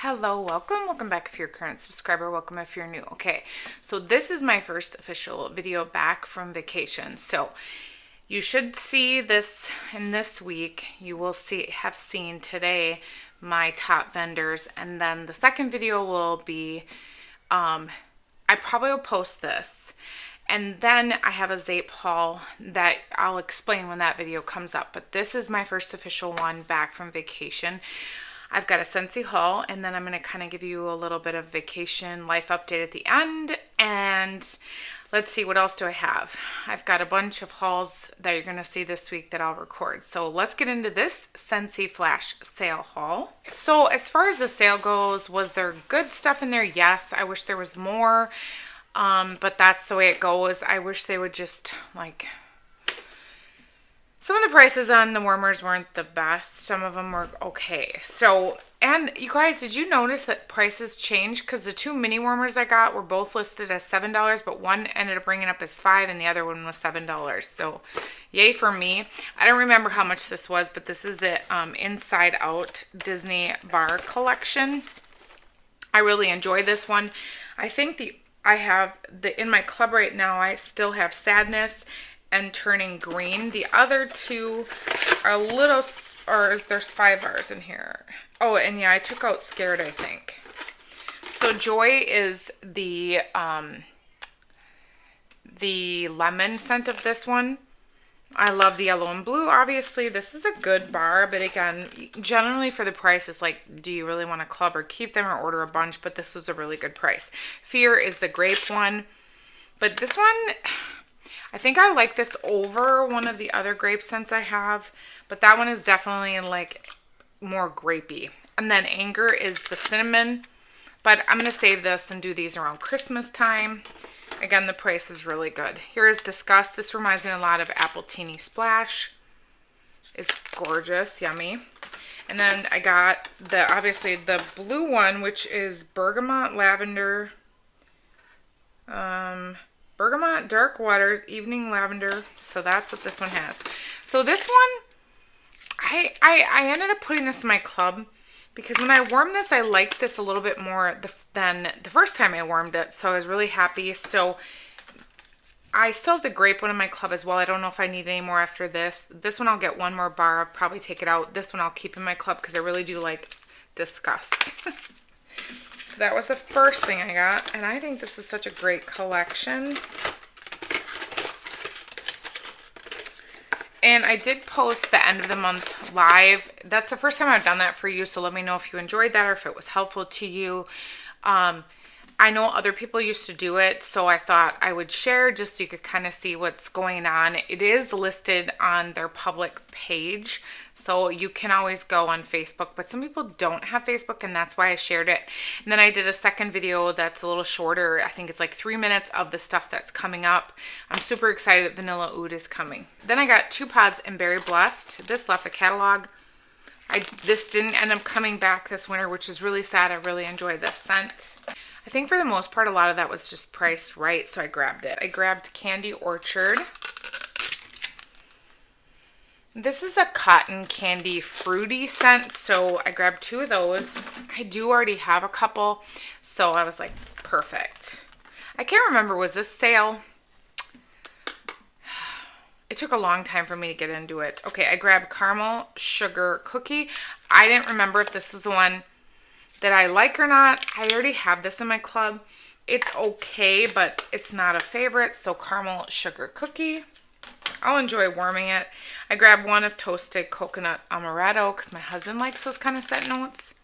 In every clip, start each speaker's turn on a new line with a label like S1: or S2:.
S1: Hello, welcome back if you're a current subscriber, welcome if you're new. Okay, so this is my first official video back from vacation. So you should see this in this week. You will have seen today my top vendors, and then the second video will be, I probably will post this. And then I have a Zape haul that I'll explain when that video comes up. But this is my first official one back from vacation. I've got a Scentsy haul, and then I'm going to kind of give you a little bit of vacation life update at the end. And let's see, what else do I have? I've got a bunch of hauls that you're going to see this week that I'll record. So let's get into this Scentsy flash sale haul. So as far as the sale goes, was there good stuff in there? Yes. I wish there was more. But that's the way it goes. I wish they would just some of the prices on the warmers weren't the best. Some of them were okay. So, and you guys, did you notice that prices changed? Because the two mini warmers I got were both listed as $7, but one ended up bringing up as $5 and the other one was $7. So, yay for me. I don't remember how much this was, but this is the Inside Out Disney Bar Collection. I really enjoy this one. I think in my club right now, I still have Sadness and Turning Green. The other two are a little, or there's 5 bars in here. Oh, and yeah, I took out Scared, I think. So Joy is the lemon scent of this one. I love the yellow and blue. Obviously, this is a good bar, but again, generally for the price, it's like, do you really want to club or keep them or order a bunch? But this was a really good price. Fear is the grape one. But this one, I think I like this over one of the other grape scents I have. But that one is definitely like more grapey. And then Anger is the cinnamon. But I'm going to save this and do these around Christmas time. Again, the price is really good. Here is Disgust. This reminds me a lot of Appletini Splash. It's gorgeous, yummy. And then I got obviously the blue one, which is Bergamot Lavender. Bergamot Dark Waters Evening Lavender. So that's what this one has. So this one, I ended up putting this in my club because when I warmed this, I liked this a little bit more than the first time I warmed it. So I was really happy. So I still have the grape one in my club as well. I don't know if I need any more after this. This one I'll get one more bar. I'll probably take it out. This one I'll keep in my club because I really do like Disgust. So that was the first thing I got. And I think this is such a great collection. And I did post the end of the month live. That's the first time I've done that for you. So let me know if you enjoyed that or if it was helpful to you. I know other people used to do it, so I thought I would share just so you could kind of see what's going on. It is listed on their public page, so you can always go on Facebook, but some people don't have Facebook, and that's why I shared it. And then I did a second video that's a little shorter. I think it's like 3 minutes of the stuff that's coming up. I'm super excited that Vanilla Oud is coming. Then I got 2 pods in Berry Blessed. This left the catalog. This didn't end up coming back this winter, which is really sad. I really enjoyed this scent. I think for the most part, a lot of that was just priced right, so I grabbed it. I grabbed Candy Orchard. This is a cotton candy fruity scent, so I grabbed 2 of those. I do already have a couple, so I was like, perfect. I can't remember, was this sale? It took a long time for me to get into it. Okay, I grabbed Caramel Sugar Cookie. I didn't remember if this was the one that I like or not. I already have this in my club. It's okay, but it's not a favorite. So Caramel Sugar Cookie. I'll enjoy warming it. I grabbed one of Toasted Coconut Amaretto because my husband likes those kind of scent notes.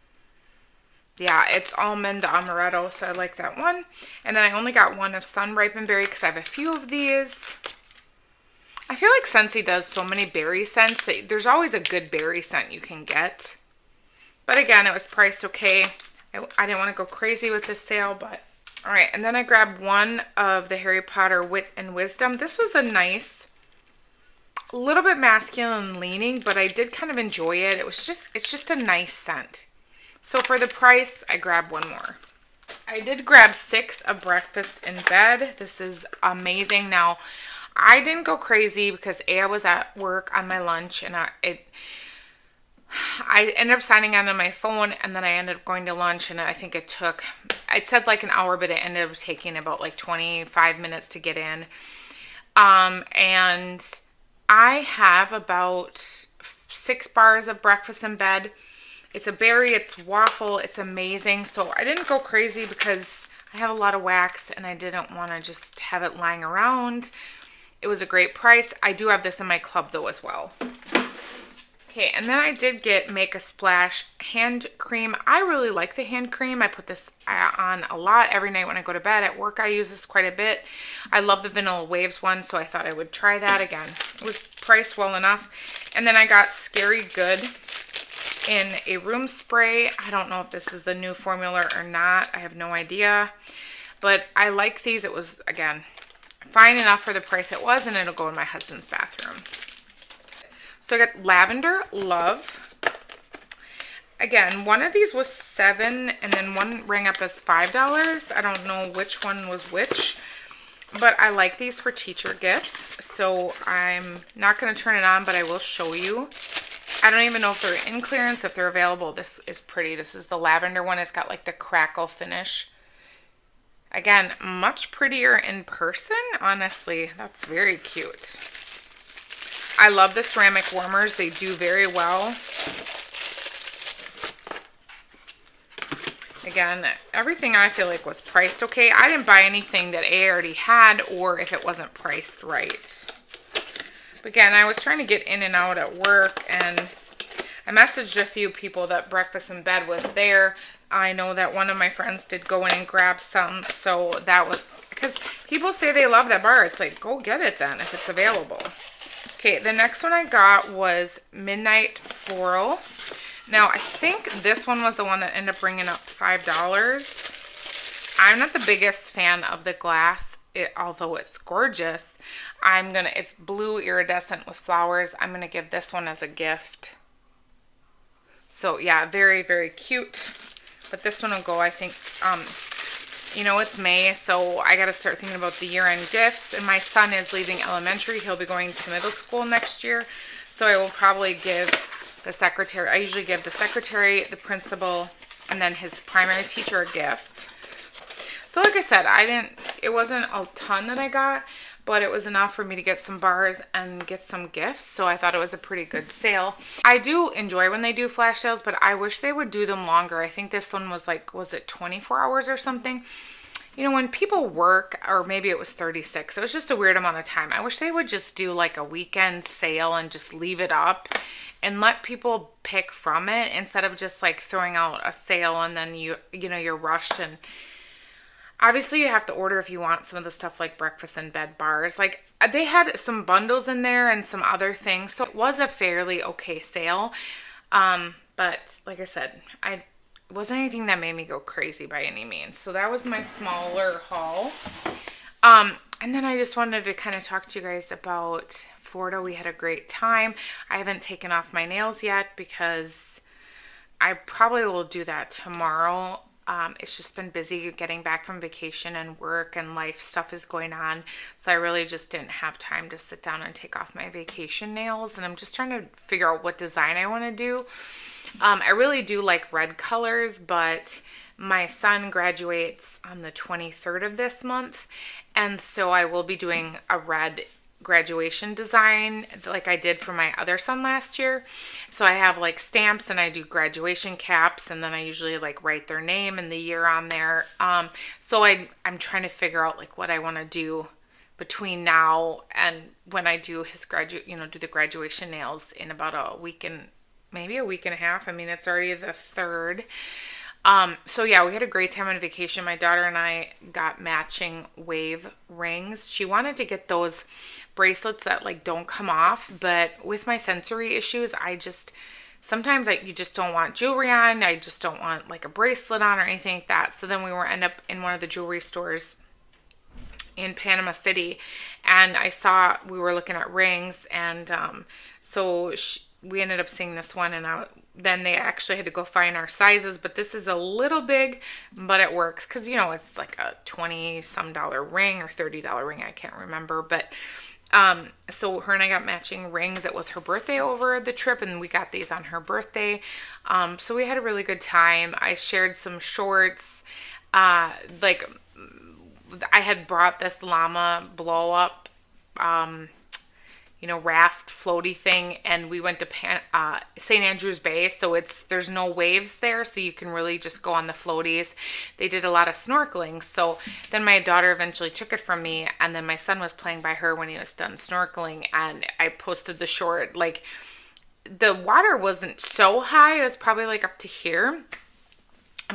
S1: Yeah, it's almond amaretto, so I like that one. And then I only got one of Sun Ripened Berry because I have a few of these. I feel like Scentsy does so many berry scents that there's always a good berry scent you can get. But again, it was priced okay. I didn't want to go crazy with this sale, but all right. And then I grabbed one of the Harry Potter Wit and Wisdom. This was a little bit masculine leaning, but I did kind of enjoy it. It's just a nice scent. So for the price, I grabbed one more. I did grab 6 of Breakfast in Bed. This is amazing. Now, I didn't go crazy because I was at work on my lunch and I ended up signing on my phone, and then I ended up going to lunch, and I think it said like an hour, but it ended up taking about like 25 minutes to get in. And I have about 6 bars of breakfast in bed. It's a berry, it's waffle, it's amazing. So I didn't go crazy because I have a lot of wax and I didn't want to just have it lying around. It was a great price. I do have this in my club though as well. Okay, and then I did get Make a Splash hand cream. I really like the hand cream. I put this on a lot every night when I go to bed. At work, I use this quite a bit. I love the Vanilla Waves one, so I thought I would try that again. It was priced well enough. And then I got Scary Good in a room spray. I don't know if this is the new formula or not. I have no idea. But I like these. It was, again, fine enough for the price it was, and it'll go in my husband's bathroom. So I got Lavender Love. Again, one of these was $7 and then one rang up as $5. I don't know which one was which, but I like these for teacher gifts. So I'm not going to turn it on, but I will show you. I don't even know if they're in clearance, if they're available. This is pretty. This is the lavender one. It's got like the crackle finish. Again, much prettier in person. Honestly, that's very cute. I love the ceramic warmers. They do very well. Again, everything I feel like was priced okay. I didn't buy anything that I already had or if it wasn't priced right. But again, I was trying to get in and out at work, and I messaged a few people that breakfast in bed was there. I know that one of my friends did go in and grab some, so that was, because people say they love that bar. It's like, go get it then if it's available. Okay, the next one I got was Midnight Floral. Now, I think this one was the one that ended up bringing up $5. I'm not the biggest fan of the glass, although it's gorgeous. It's blue iridescent with flowers. I'm going to give this one as a gift. So, yeah, very, very cute. But this one will go, I think, you know, it's May, so I got to start thinking about the year-end gifts. And my son is leaving elementary. He'll be going to middle school next year. So I will probably give the secretary, I usually give the secretary, the principal, and then his primary teacher a gift. So like I said, it wasn't a ton that I got, but it was enough for me to get some bars and get some gifts. So I thought it was a pretty good sale. I do enjoy when they do flash sales, but I wish they would do them longer. I think this one was like, was it 24 hours or something? You know, when people work, or maybe it was 36, it was just a weird amount of time. I wish they would just do like a weekend sale and just leave it up and let people pick from it instead of just like throwing out a sale and then you're rushed. And obviously you have to order if you want some of the stuff like breakfast in bed bars. Like they had some bundles in there and some other things. So it was a fairly okay sale. But like I said, it wasn't anything that made me go crazy by any means. So that was my smaller haul. And then I just wanted to kind of talk to you guys about Florida. We had a great time. I haven't taken off my nails yet because I probably will do that tomorrow. It's just been busy getting back from vacation and work and life stuff is going on. So I really just didn't have time to sit down and take off my vacation nails. And I'm just trying to figure out what design I want to do. I really do like red colors, but my son graduates on the 23rd of this month. And so I will be doing a red graduation design like I did for my other son last year. So I have like stamps and I do graduation caps, and then I usually like write their name and the year on there. So I'm trying to figure out like what I want to do between now and when I do his do the graduation nails in about a week and maybe a week and a half. I mean, it's already the 3rd. So yeah, we had a great time on vacation. My daughter and I got matching wave rings. She wanted to get those bracelets that like don't come off, but with my sensory issues, sometimes you just don't want jewelry on. I just don't want like a bracelet on or anything like that. So then we end up in one of the jewelry stores in Panama City, and we were looking at rings, and we ended up seeing this one, and then they actually had to go find our sizes, but this is a little big, but it works because, it's like a $20-some ring or $30 ring. I can't remember, but So her and I got matching rings. It was her birthday over the trip, and we got these on her birthday. So we had a really good time. I shared some shorts. Like I had brought this llama blow up, raft floaty thing, and we went to St. Andrews Bay, so there's no waves there, so you can really just go on the floaties. They did a lot of snorkeling, so then my daughter eventually took it from me, and then my son was playing by her when he was done snorkeling, and I posted the short. Like, the water wasn't so high, it was probably like up to here,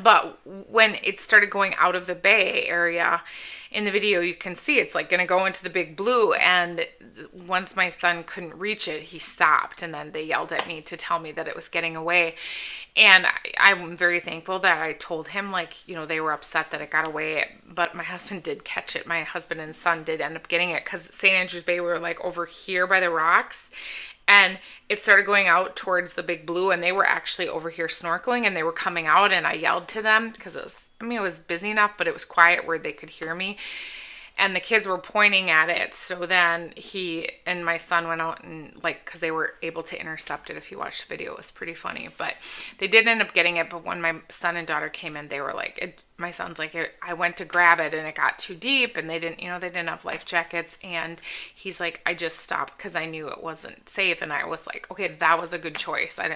S1: but when it started going out of the bay area in the video, you can see it's like going to go into the big blue. And once my son couldn't reach it, he stopped. And then they yelled at me to tell me that it was getting away. And I'm very thankful that I told him, they were upset that it got away. But my husband did catch it. My husband and son did end up getting it because St. Andrews Bay, we were like over here by the rocks. And it started going out towards the big blue, and they were actually over here snorkeling, and they were coming out, and I yelled to them because it was busy enough, but it was quiet where they could hear me. And the kids were pointing at it. So then he and my son went out and because they were able to intercept it. If you watch the video, it was pretty funny, but they did end up getting it. But when my son and daughter came in, they were my son's like, I went to grab it and it got too deep, and they didn't have life jackets. And he's like, I just stopped because I knew it wasn't safe. And I was like, okay, that was a good choice. I'm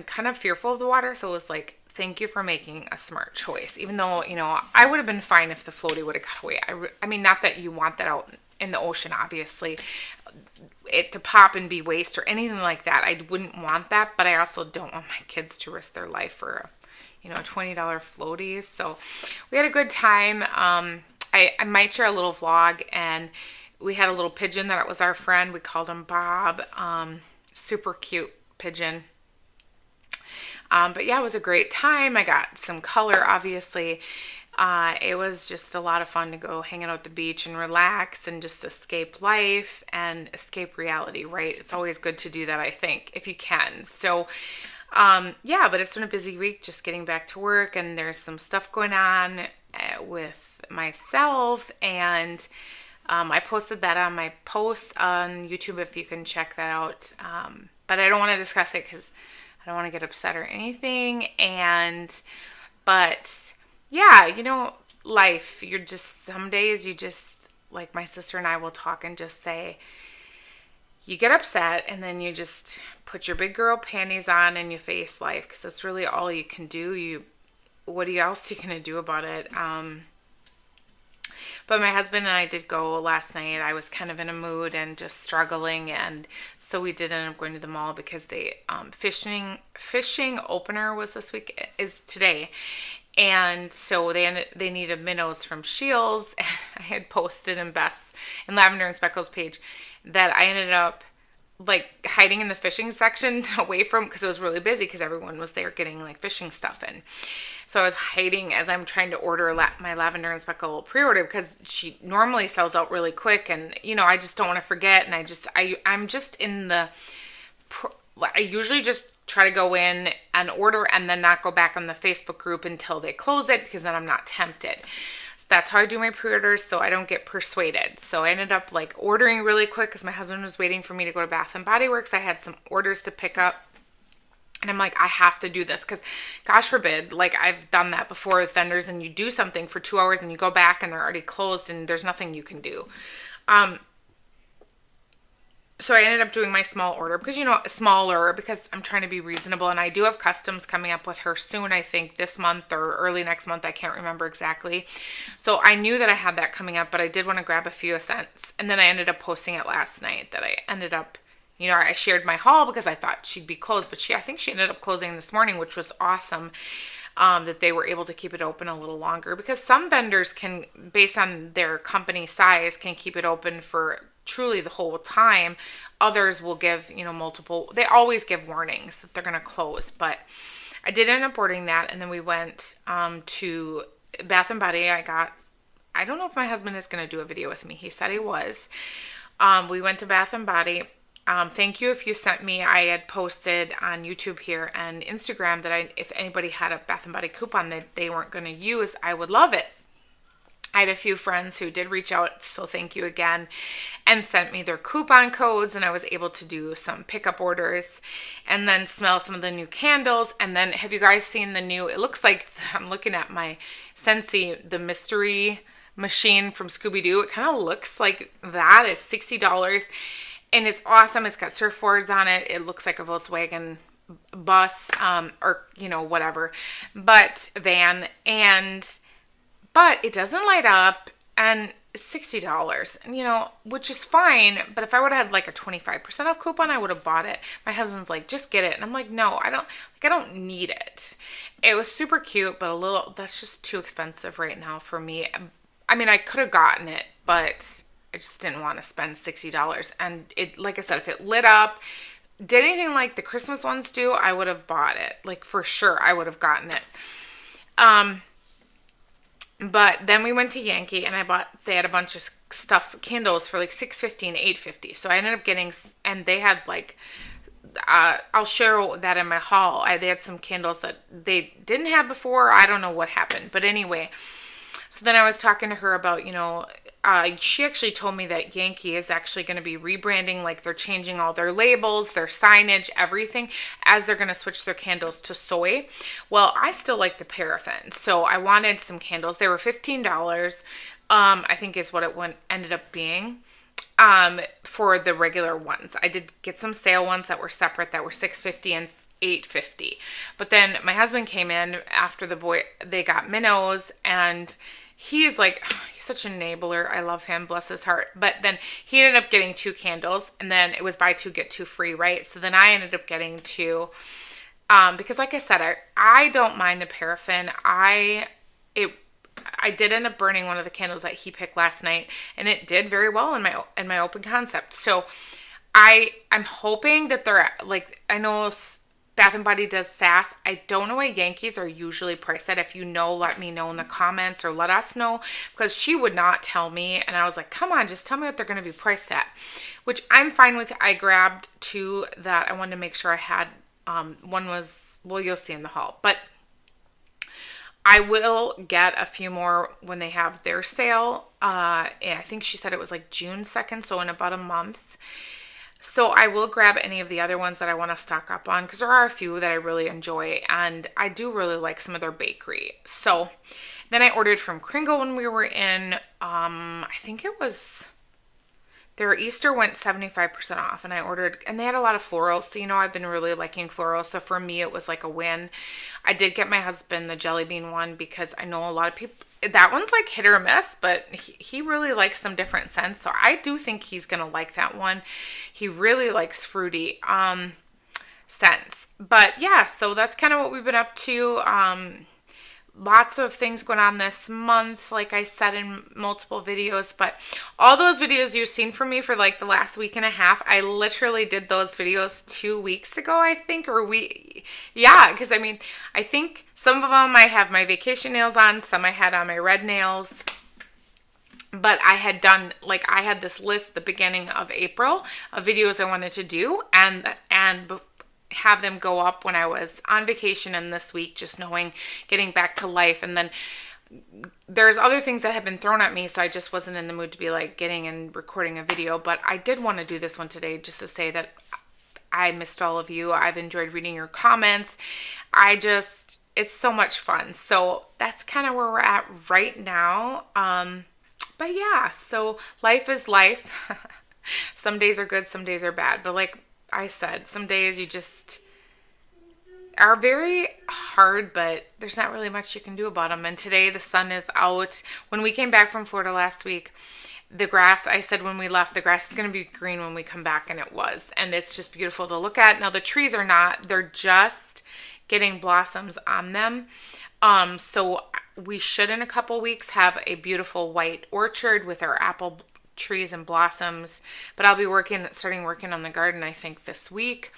S1: kind of fearful of the water. So it was like, thank you for making a smart choice. Even though, I would have been fine if the floaty would have got away. I mean, not that you want that out in the ocean, obviously, it to pop and be waste or anything like that. I wouldn't want that, but I also don't want my kids to risk their life for, a $20 floaty. So we had a good time. I might share a little vlog, and we had a little pigeon that was our friend. We called him Bob. Super cute pigeon. But yeah, it was a great time. I got some color, obviously. It was just a lot of fun to go hang out at the beach and relax and just escape life and escape reality, right? It's always good to do that, I think, if you can. So, yeah, but it's been a busy week just getting back to work, and there's some stuff going on with myself, and I posted that on my post on YouTube if you can check that out. But I don't want to discuss it because I don't want to get upset or anything. But yeah, life, some days you just, like my sister and I will talk and just say, you get upset and then you just put your big girl panties on and you face life, because that's really all you can do. What else are you going to do about it? But my husband and I did go last night. I was kind of in a mood and just struggling, and so we did end up going to the mall because they fishing opener was is today, and so they needed minnows from Shields, and I had posted in Lavender and Speckles page that I ended up hiding in the fishing section away from, because it was really busy because everyone was there getting fishing stuff in. So I was hiding as I'm trying to order my Lavender and Speckle pre-order, because she normally sells out really quick, and I just don't want to forget. And I'm just in the I usually just try to go in and order and then not go back on the Facebook group until they close it, because then I'm not tempted. So that's how I do my pre-orders, so I don't get persuaded. So I ended up ordering really quick because my husband was waiting for me to go to Bath and Body Works. I had some orders to pick up, and I'm like, I have to do this, because gosh forbid, I've done that before with vendors, and you do something for 2 hours and you go back and they're already closed and there's nothing you can do. So I ended up doing my small order because, smaller, because I'm trying to be reasonable. And I do have customs coming up with her soon, I think this month or early next month. I can't remember exactly. So I knew that I had that coming up, but I did want to grab a few scents. And then I ended up posting it last night that I ended up, I shared my haul because I thought she'd be closed, but I think she ended up closing this morning, which was awesome. That they were able to keep it open a little longer, because some vendors can, based on their company size, can keep it open for truly the whole time. Others will give, they always give warnings that they're going to close. But I did end up ordering that, and then we went to Bath and Body. I don't know if my husband is going to do a video with me. He said he was. We went to Bath and Body. Thank you if you sent me. I had posted on YouTube here and Instagram that if anybody had a Bath and Body coupon that they weren't going to use, I would love it. I had a few friends who did reach out, so thank you again, and sent me their coupon codes, and I was able to do some pickup orders and then smell some of the new candles. And then have you guys seen the new, it looks like, I'm looking at my Scentsy, the mystery machine from Scooby-Doo. It kind of looks like that. It's $60 and it's awesome. It's got surfboards on it. It looks like a Volkswagen bus, or, you know, whatever, but van. But it doesn't light up, and it's $60, and, you know, which is fine. But if I would have had like a 25% off coupon, I would have bought it. My husband's like, just get it. And I'm like, no, I don't need it. It was super cute, but that's just too expensive right now for me. I mean, I could have gotten it, but I just didn't want to spend $60. And it, like I said, if it lit up, did anything like the Christmas ones do, I would have bought it. Like, for sure, I would have gotten it. But then we went to Yankee, and they had a bunch of stuff, candles for like $6.50 and $8.50. So I ended up getting, and they had like, I'll share that in my haul. They had some candles that they didn't have before. I don't know what happened. But anyway, so then I was talking to her about, you know, she actually told me that Yankee is actually going to be rebranding, like they're changing all their labels, their signage, everything, as they're going to switch their candles to soy. Well, I still like the paraffin, so I wanted some candles. They were $15, I think is what it ended up being, for the regular ones. I did get some sale ones that were separate that were $6.50 and $8.50. But then my husband came in after they got minnows, and he's like, he's such an enabler. I love him, bless his heart. But then he ended up getting 2 candles, and then it was buy 2, get 2 free, right? So then I ended up getting 2, because like I said, I don't mind the paraffin. I did end up burning one of the candles that he picked last night, and it did very well in my open concept. So I'm hoping that they're like, I know Bath and Body does SAS. I don't know what Yankees are usually priced at. If you know, let me know in the comments, or let us know, because she would not tell me. And I was like, come on, just tell me what they're going to be priced at, which I'm fine with. I grabbed 2 that I wanted to make sure I had. One was, well, you'll see in the haul, but I will get a few more when they have their sale. I think she said it was like June 2nd, so in about a month. So I will grab any of the other ones that I want to stock up on, because there are a few that I really enjoy, and I do really like some of their bakery. So then I ordered from Kringle when we were in, I think it was, their Easter went 75% off, and I ordered, and they had a lot of florals. So, you know, I've been really liking florals. So for me, it was like a win. I did get my husband the jelly bean one, because I know a lot of people, that one's like hit or miss, but he really likes some different scents. So I do think he's going to like that one. He really likes fruity scents. But yeah, so that's kind of what we've been up to. Lots of things going on this month, like I said in multiple videos, but all those videos you've seen from me for like the last week and a half, I literally did those videos 2 weeks ago, I think, yeah, because I mean, I think some of them I have my vacation nails on, some I had on my red nails, but I had done, like, I had this list the beginning of April of videos I wanted to do, and have them go up when I was on vacation and this week, just knowing, getting back to life. And then there's other things that have been thrown at me, so I just wasn't in the mood to be like getting and recording a video. But I did want to do this one today just to say that I missed all of you. I've enjoyed reading your comments. It's so much fun. So that's kind of where we're at right now. But yeah, so life is life. Some days are good, some days are bad. But like I said, some days you just are very hard, but there's not really much you can do about them. And today the sun is out. When we came back from Florida last week, the grass, I said when we left, the grass is going to be green when we come back, and it was. And it's just beautiful to look at. Now the trees are not, they're just getting blossoms on them. So we should in a couple weeks have a beautiful white orchard with our apple trees and blossoms. But I'll be starting working on the garden, I think, this week.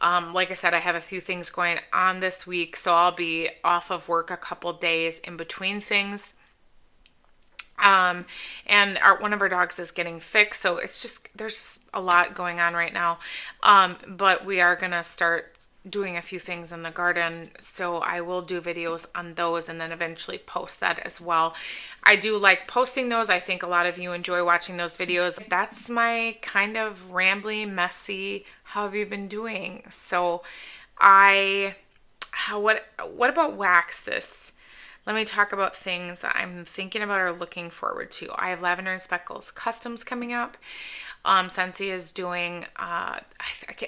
S1: Like I said, I have a few things going on this week, so I'll be off of work a couple days in between things. And one of our dogs is getting fixed, so it's just, there's a lot going on right now. But we are gonna start doing a few things in the garden, so I will do videos on those and then eventually post that as well. I do like posting those. I think a lot of you enjoy watching those videos. That's my kind of rambly, messy, how have you been doing? So what about wax this? Let me talk about things that I'm thinking about or looking forward to. I have Lavender and Speckles Customs coming up. Scentsy is doing,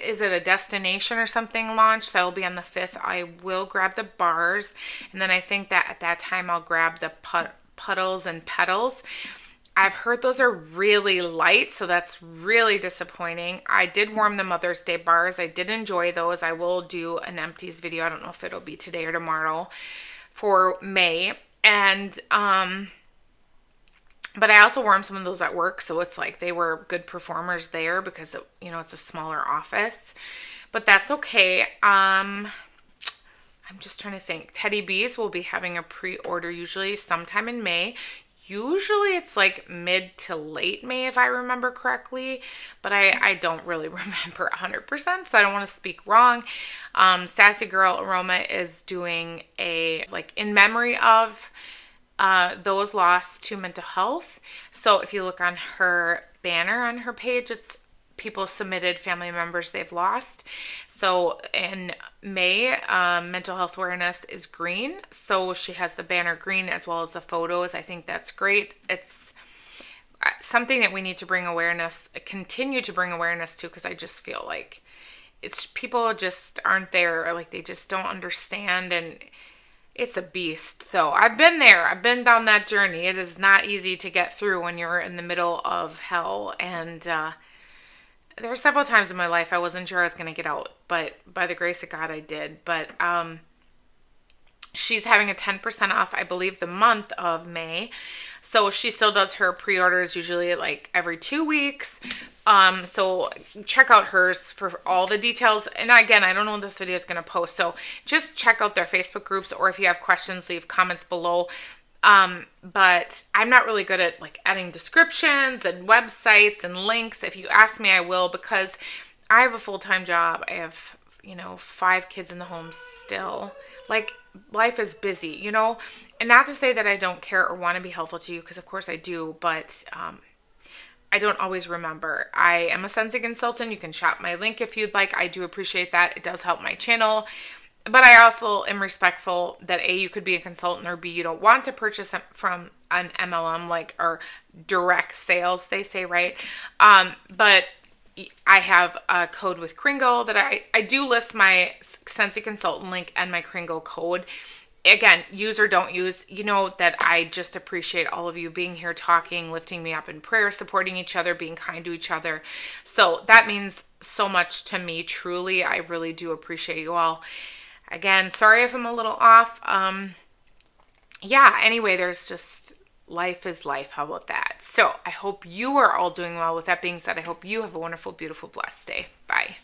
S1: is it a destination or something launch? That will be on the 5th. I will grab the bars. And then I think that at that time I'll grab the puddles and petals. I've heard those are really light, so that's really disappointing. I did warm the Mother's Day bars. I did enjoy those. I will do an empties video. I don't know if it'll be today or tomorrow for May. And, but I also warmed some of those at work, so it's like they were good performers there because it's a smaller office. But that's okay. I'm just trying to think. Teddy Bees will be having a pre-order usually sometime in May. Usually it's like mid to late May if I remember correctly, but I don't really remember 100%, so I don't want to speak wrong. Sassy Girl Aroma is doing a in memory of those lost to mental health. So if you look on her banner on her page, it's people submitted family members they've lost. So in May, mental health awareness is green. So she has the banner green as well as the photos. I think that's great. It's something that we need to continue to bring awareness to, because I just feel like people just aren't there, or they just don't understand, and it's a beast. So I've been there. I've been down that journey. It is not easy to get through when you're in the middle of hell. And there were several times in my life I wasn't sure I was going to get out, but by the grace of God, I did. But she's having a 10% off, I believe, the month of May. So she still does her pre-orders usually every 2 weeks. So check out hers for all the details. And again, I don't know when this video is going to post, so just check out their Facebook groups, or if you have questions, leave comments below. But I'm not really good at adding descriptions and websites and links. If you ask me, I will, because I have a full-time job. I have, 5 kids in the home still. Life is busy, and not to say that I don't care or want to be helpful to you, because of course I do, but, I don't always remember. I am a Scentsy consultant. You can shop my link if you'd like. I do appreciate that. It does help my channel. But I also am respectful that A, you could be a consultant, or B, you don't want to purchase from an MLM or direct sales, they say, right? But I have a code with Kringle that I do list my Scentsy consultant link and my Kringle code. Again, use or don't use, that I just appreciate all of you being here, talking, lifting me up in prayer, supporting each other, being kind to each other. So that means so much to me, truly. I really do appreciate you all. Again, sorry if I'm a little off. Anyway, there's just, life is life. How about that? So I hope you are all doing well. With that being said, I hope you have a wonderful, beautiful, blessed day. Bye.